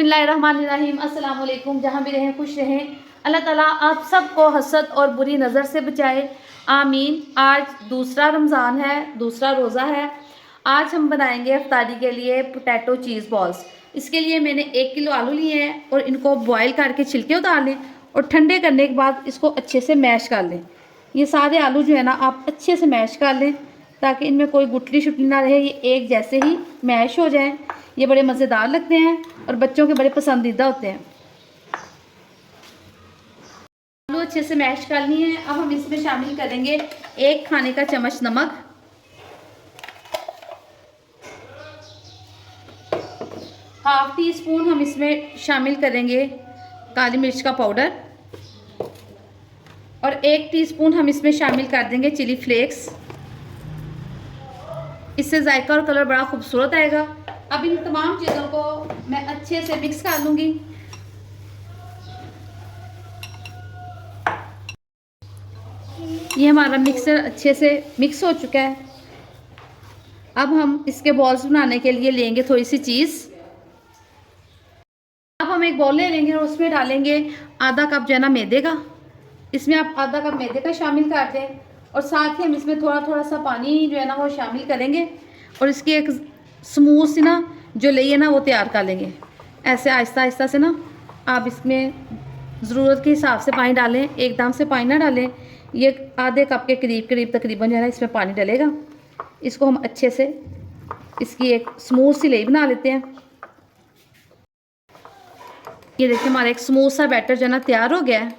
बिस्मिल्लाहिर्रहमानिर्रहीम। अस्सलाम वालेकुम। जहाँ भी रहें खुश रहें। अल्लाह ताला आप सबको हसद और बुरी नज़र से बचाए, आमीन। आज दूसरा रमज़ान है, दूसरा रोज़ा है। आज हम बनाएंगे इफ्तारी के लिए पोटैटो चीज़ बॉल्स। इसके लिए मैंने 1 किलो आलू लिए हैं और इनको बॉयल करके छिलके उतार लें और ठंडे करने के बाद इसको अच्छे से मैश कर लें। ये सारे आलू जो है ना आप अच्छे से मैश कर लें ताकि इनमें कोई गुठली शुटली ना रहे, ये एक जैसे ही मैश हो जाएं। ये बड़े मज़ेदार लगते हैं और बच्चों के बड़े पसंदीदा होते हैं। आलू अच्छे से मैश कर लिए हैं। अब हम इसमें शामिल करेंगे 1 खाने का चम्मच नमक, ½ टी स्पून हम इसमें शामिल करेंगे काली मिर्च का पाउडर और 1 टीस्पून हम इसमें शामिल कर देंगे चिली फ्लेक्स। इससे जायका और कलर बड़ा खूबसूरत आएगा। अब इन तमाम चीज़ों को मैं अच्छे से मिक्स कर लूँगी। ये हमारा मिक्सर अच्छे से मिक्स हो चुका है। अब हम इसके बॉल्स बनाने के लिए लेंगे थोड़ी सी चीज़। अब हम एक बॉल ले लेंगे और उसमें डालेंगे आधा कप जो है ना मैदे का। इसमें आप आधा कप मैदे का शामिल कर दें और साथ ही हम इसमें थोड़ा थोड़ा सा पानी जो है ना वो शामिल करेंगे और इसकी एक स्मूथ सी ना जो लेई है ना वो तैयार कर लेंगे। ऐसे आहिस्ता आहिस्ता से ना आप इसमें ज़रूरत के हिसाब से पानी डालें, एकदम से पानी ना डालें। ये आधे कप के करीब तकरीबन जो है ना इसमें पानी डलेगा। इसको हम अच्छे से इसकी एक स्मूथ सी लेई बना लेते हैं। ये देखिए हमारा एक स्मूथ सा बैटर जो है ना तैयार हो गया है।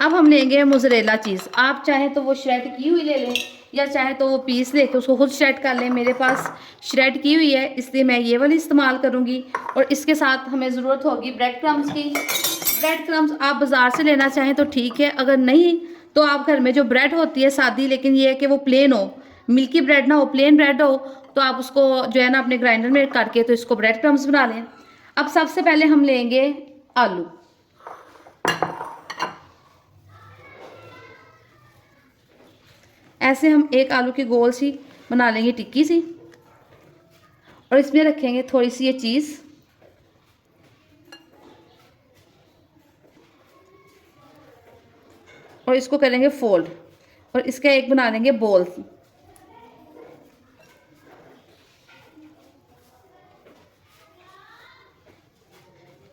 अब हम लेंगे मोज़रेला चीज़। आप चाहें तो वो श्रेड की हुई ले लें या चाहे तो वो पीस लेके उसको खुद श्रेड कर लें। मेरे पास श्रेड की हुई है इसलिए मैं ये वाली इस्तेमाल करूँगी। और इसके साथ हमें ज़रूरत होगी ब्रेड क्रम्स की। ब्रेड क्रम्स आप बाज़ार से लेना चाहें तो ठीक है, अगर नहीं तो आप घर में जो ब्रेड होती है सादी, लेकिन ये है कि वो प्लेन हो, मिल्की ब्रेड ना हो, प्लेन ब्रेड हो, तो आप उसको जो है ना अपने ग्राइंडर में करके तो इसको ब्रेड क्रम्स बना लें। अब सबसे पहले हम लेंगे आलू। ऐसे हम एक आलू की गोल सी बना लेंगे टिक्की सी और इसमें रखेंगे थोड़ी सी ये चीज़ और इसको करेंगे फोल्ड और इसका एक बना लेंगे बॉल।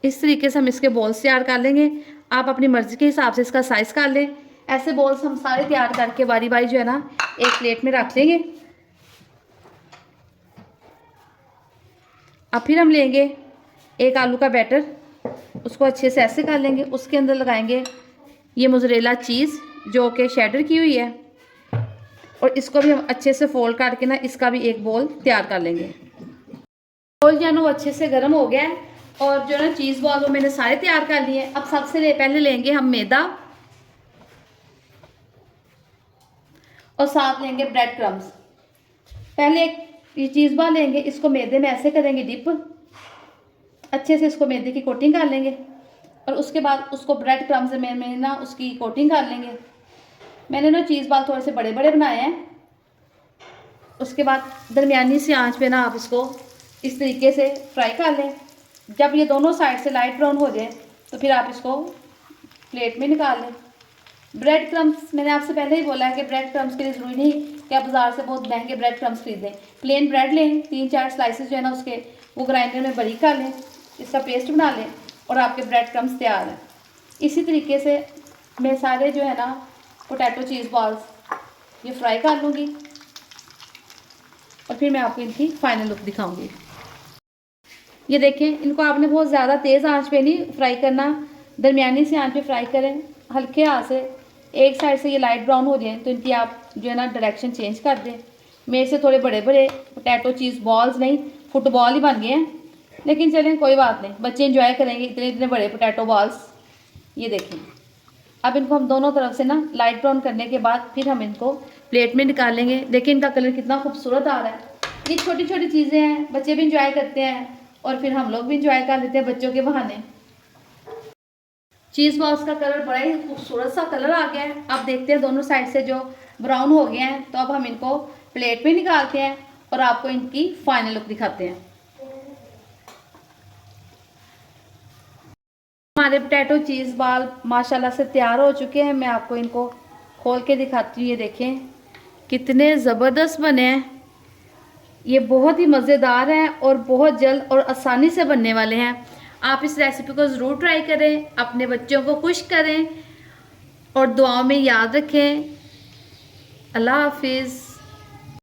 इस तरीके से हम इसके बॉल्स तैयार कर लेंगे। आप अपनी मर्ज़ी के हिसाब से इसका साइज़ कर लें। ऐसे बॉल्स हम सारे तैयार करके बारी बारी जो है ना एक प्लेट में रख लेंगे। अब फिर हम लेंगे एक आलू का बैटर, उसको अच्छे से ऐसे कर लेंगे। उसके अंदर लगाएंगे ये मोज़रेला चीज़ जो कि शेडर की हुई है और इसको भी हम अच्छे से फोल्ड करके ना इसका भी एक बॉल तैयार कर लेंगे। बॉल जो है ना वो अच्छे से गर्म हो गया है और जो है ना चीज़ बॉल वो मैंने सारे तैयार कर लिए। अब सबसे पहले लेंगे हम मैदा और साथ लेंगे ब्रेड क्रम्स। पहले एक ये चीज़ बॉल लेंगे, इसको मैदे में ऐसे करेंगे डिप, अच्छे से इसको मैदे की कोटिंग कर लेंगे और उसके बाद उसको ब्रेड क्रम्स में ना उसकी कोटिंग कर लेंगे। मैंने ना चीज़ बॉल थोड़े से बड़े बड़े बनाए हैं। उसके बाद दरमियानी सी आंच पे ना आप इसको इस तरीके से फ्राई कर लें। जब ये दोनों साइड से लाइट ब्राउन हो जाए तो फिर आप इसको प्लेट में निकाल लें। ब्रेड क्रम्स मैंने आपसे पहले ही बोला है कि ब्रेड क्रम्स के लिए ज़रूरी नहीं कि आप बाज़ार से बहुत महंगे ब्रेड क्रम्स खरीदें। प्लेन ब्रेड लें, 3-4 स्लाइसेस जो है ना उसके वो ग्राइंडर में बारीक कर लें, इसका पेस्ट बना लें और आपके ब्रेड क्रम्स तैयार हैं। इसी तरीके से मैं सारे जो है ना पोटैटो चीज़ बॉल्स ये फ्राई कर लूँगी और फिर मैं आपको इनकी फाइनल लुक दिखाऊँगी। ये देखें, इनको आपने बहुत ज़्यादा तेज़ आंच पे नहीं फ्राई करना, दरमियानी से आंच पे फ्राई करें। हल्के हाथ से एक साइड से ये लाइट ब्राउन हो जाए तो इनकी आप जो है ना डायरेक्शन चेंज कर दें। मेरे से थोड़े बड़े बड़े पोटैटो चीज़ बॉल्स नहीं, फुटबॉल ही बन गए हैं, लेकिन चलें कोई बात नहीं, बच्चे इंजॉय करेंगे इतने इतने बड़े पोटैटो बॉल्स। ये देखें, अब इनको हम दोनों तरफ से ना लाइट ब्राउन करने के बाद फिर हम इनको प्लेट में निकालेंगे। देखिए इनका कलर कितना खूबसूरत आ रहा है। ये छोटी छोटी चीज़ें हैं, बच्चे भी इंजॉय करते हैं और फिर हम लोग भी इंजॉय कर लेते हैं बच्चों के बहाने। चीज़ बॉल्स का कलर बड़ा ही खूबसूरत सा कलर आ गया है। अब देखते हैं दोनों साइड से जो ब्राउन हो गए हैं, तो अब हम इनको प्लेट में निकालते हैं और आपको इनकी फाइनल लुक दिखाते हैं। हमारे पोटैटो चीज़ बाल माशाल्लाह से तैयार हो चुके हैं। मैं आपको इनको खोल के दिखाती हूँ। ये देखें कितने ज़बरदस्त बने हैं। ये बहुत ही मज़ेदार हैं और बहुत जल्द और आसानी से बनने वाले हैं। आप इस रेसिपी को ज़रूर ट्राई करें, अपने बच्चों को खुश करें और दुआओं में याद रखें। अल्लाह हाफिज़।